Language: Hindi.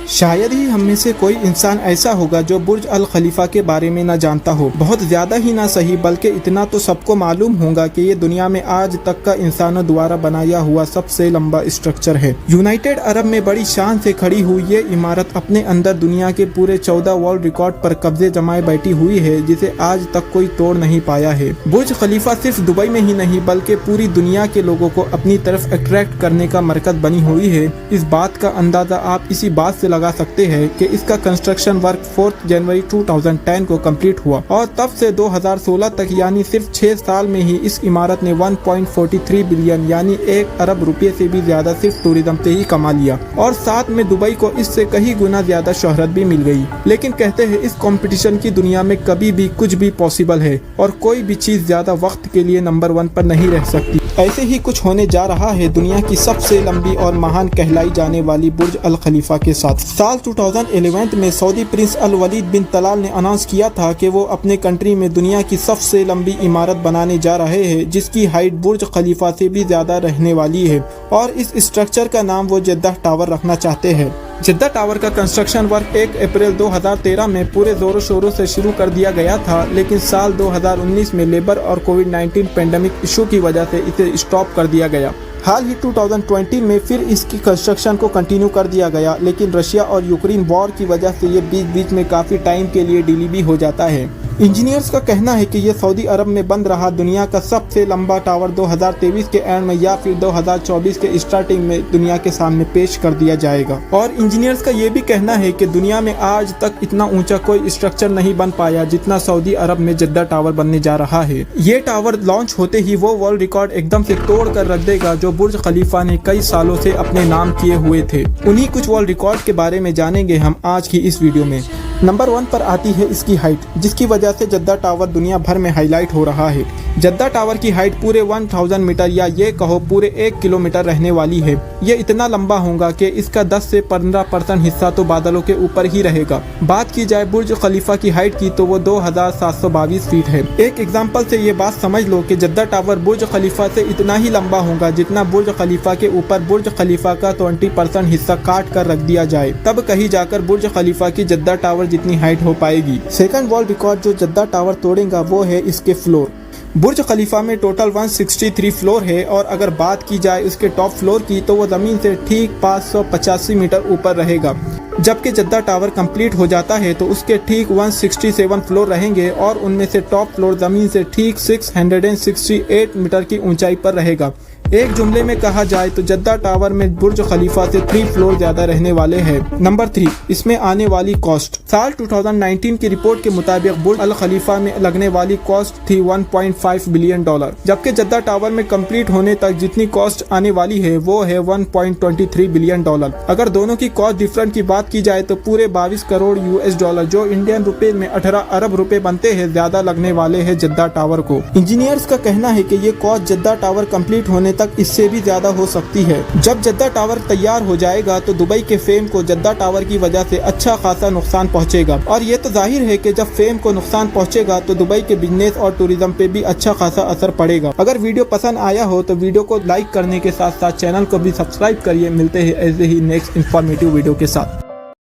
शायद ही हम में से कोई इंसान ऐसा होगा जो बुर्ज अल खलीफा के बारे में न जानता हो। बहुत ज्यादा ही ना सही बल्कि इतना तो सबको मालूम होगा कि ये दुनिया में आज तक का इंसानों द्वारा बनाया हुआ सबसे लंबा स्ट्रक्चर है। यूनाइटेड अरब में बड़ी शान से खड़ी हुई ये इमारत अपने अंदर दुनिया के पूरे 14 वर्ल्ड रिकॉर्ड पर कब्जे जमाए बैठी हुई है, जिसे आज तक कोई तोड़ नहीं पाया है। बुर्ज खलीफा सिर्फ दुबई में ही नहीं बल्कि पूरी दुनिया के लोगों को अपनी तरफ अट्रैक्ट करने का मरकज बनी हुई है। इस बात का अंदाजा आप इसी बात से लगा सकते हैं कि इसका कंस्ट्रक्शन वर्क 4 जनवरी 2010 को कंप्लीट हुआ और तब से 2016 तक यानी सिर्फ 6 साल में ही इस इमारत ने 1.43 बिलियन यानी 1 अरब रुपए से भी ज्यादा सिर्फ टूरिज्म से ही कमा लिया और साथ में दुबई को इससे कई गुना ज्यादा शोहरत भी मिल गई। लेकिन कहते हैं इस कंपटीशन की दुनिया में कभी भी कुछ भी पॉसिबल है और कोई भी चीज ज्यादा वक्त के लिए नंबर 1 पर नहीं रह सकती। ऐसे ही कुछ होने जा रहा है दुनिया की सबसे लंबी और महान कहलाई जाने वाली बुर्ज अल खलीफा के साथ। साल 2011 में सऊदी प्रिंस अल वलीद बिन तलाल ने अनाउंस किया था कि वो अपने कंट्री में दुनिया की सबसे लंबी इमारत बनाने जा रहे हैं, जिसकी हाइट बुर्ज खलीफा से भी ज्यादा रहने वाली है और इस स्ट्रक्चर का नाम वो जेद्दा टावर रखना चाहते हैं। जेद्दा टावर का कंस्ट्रक्शन वर्क 1 अप्रैल 2013 में पूरे जोरों शोरों से शुरू कर दिया गया था, लेकिन साल 2019 में लेबर और कोविड-19 पेंडेमिक इशू की वजह से इसे स्टॉप कर दिया गया। हाल ही 2020 में फिर इसकी कंस्ट्रक्शन को कंटिन्यू कर दिया गया, लेकिन रशिया और यूक्रेन वॉर की वजह से ये बीच बीच में काफ़ी टाइम के लिए डिले भी हो जाता है। इंजीनियर्स का कहना है कि ये सऊदी अरब में बन रहा दुनिया का सबसे लंबा टावर 2023 के एंड में या फिर 2024 के स्टार्टिंग में दुनिया के सामने पेश कर दिया जाएगा। और इंजीनियर्स का ये भी कहना है कि दुनिया में आज तक इतना ऊंचा कोई स्ट्रक्चर नहीं बन पाया जितना सऊदी अरब में जेद्दा टावर बनने जा रहा है। ये टावर लॉन्च होते ही वो वर्ल्ड रिकॉर्ड एकदम से तोड़ कर रख देगा जो बुर्ज खलीफा ने कई सालों से अपने नाम किए हुए थे। उन्हीं कुछ वर्ल्ड रिकॉर्ड के बारे में जानेंगे हम आज की इस वीडियो में। नंबर 1 पर आती है इसकी हाइट, जिसकी वजह से जेद्दा टावर दुनिया भर में हाईलाइट हो रहा है। जेद्दा टावर की हाइट पूरे 1000 मीटर या ये कहो पूरे 1 किलोमीटर रहने वाली है। ये इतना लंबा होगा कि इसका 10 से 15% हिस्सा तो बादलों के ऊपर ही रहेगा। बात की जाए बुर्ज खलीफा की हाइट की तो वो 2722 फीट है। एक एग्जाम्पल से ये बात समझ लो कि जेद्दा टावर बुर्ज खलीफा से इतना ही लंबा होगा जितना बुर्ज खलीफा के ऊपर बुर्ज खलीफा का 20% हिस्सा काट कर रख दिया जाए, तब कहीं जाकर बुर्ज खलीफा की जेद्दा टावर जितनी हाइट हो पाएगी। सेकंड वर्ल्ड रिकॉर्ड जो जेद्दा टावर तोड़ेगा वो है इसके फ्लोर। बुर्ज खलीफा में टोटल 163 फ्लोर है और अगर बात की जाए उसके टॉप फ्लोर की तो वो जमीन से ठीक 585 मीटर ऊपर रहेगा। जबकि जेद्दा टावर कंप्लीट हो जाता है तो उसके ठीक 167 फ्लोर रहेंगे और उनमें से टॉप फ्लोर जमीन से ठीक 668 मीटर की ऊंचाई पर रहेगा। एक जुमले में कहा जाए तो जेद्दा टावर में बुर्ज खलीफा से 3 फ्लोर ज्यादा रहने वाले हैं। नंबर 3, इसमें आने वाली कॉस्ट। साल 2019 की रिपोर्ट के मुताबिक बुर्ज अल खलीफा में लगने वाली कॉस्ट थी $1.5 बिलियन, जबकि जेद्दा टावर में कंप्लीट होने तक जितनी कॉस्ट आने वाली है वो है $1.23 बिलियन। अगर दोनों की कॉस्ट डिफरेंट की बात की जाए तो पूरे 22 करोड़ US जो इंडियन रुपए में 18 अरब रुपए बनते हैं ज्यादा लगने वाले हैं जेद्दा टावर को। इंजीनियर्स का कहना है कि ये कॉस्ट जेद्दा टावर कंप्लीट होने तक इससे भी ज्यादा हो सकती है। जब जेद्दा टावर तैयार हो जाएगा तो दुबई के फेम को जेद्दा टावर की वजह से अच्छा खासा नुकसान पहुंचेगा और ये तो जाहिर है कि जब फेम को नुकसान पहुंचेगा तो दुबई के बिजनेस और टूरिज्म पे भी अच्छा खासा असर पड़ेगा। अगर वीडियो पसंद आया हो तो वीडियो को लाइक करने के साथ साथ चैनल को भी सब्सक्राइब करिए। मिलते हैं ऐसे ही नेक्स्ट इंफॉर्मेटिव वीडियो के साथ।